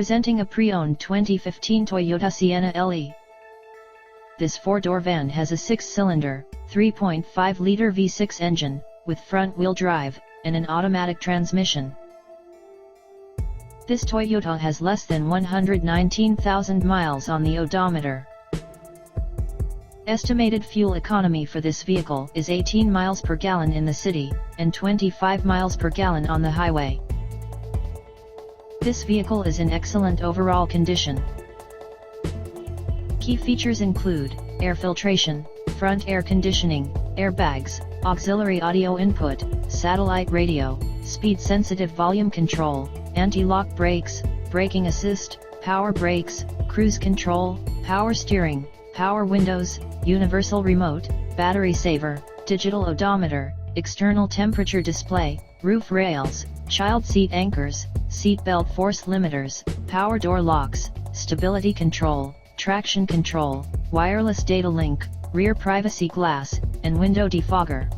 Presenting a pre-owned 2015 Toyota Sienna LE. This four-door van has a 6-cylinder, 3.5-liter V6 engine, with front-wheel drive, and an automatic transmission. This Toyota has less than 119,000 miles on the odometer. Estimated fuel economy for this vehicle is 18 miles per gallon in the city, and 25 miles per gallon on the highway. This vehicle is in excellent overall condition. Key features include air filtration, front air conditioning, airbags, auxiliary audio input, satellite radio, speed-sensitive volume control, anti-lock brakes, braking assist, power brakes, cruise control, power steering, power windows, universal remote, battery saver, digital odometer, external temperature display, roof rails, child seat anchors, seat belt force limiters, power door locks, stability control, traction control, wireless data link, rear privacy glass, and window defogger.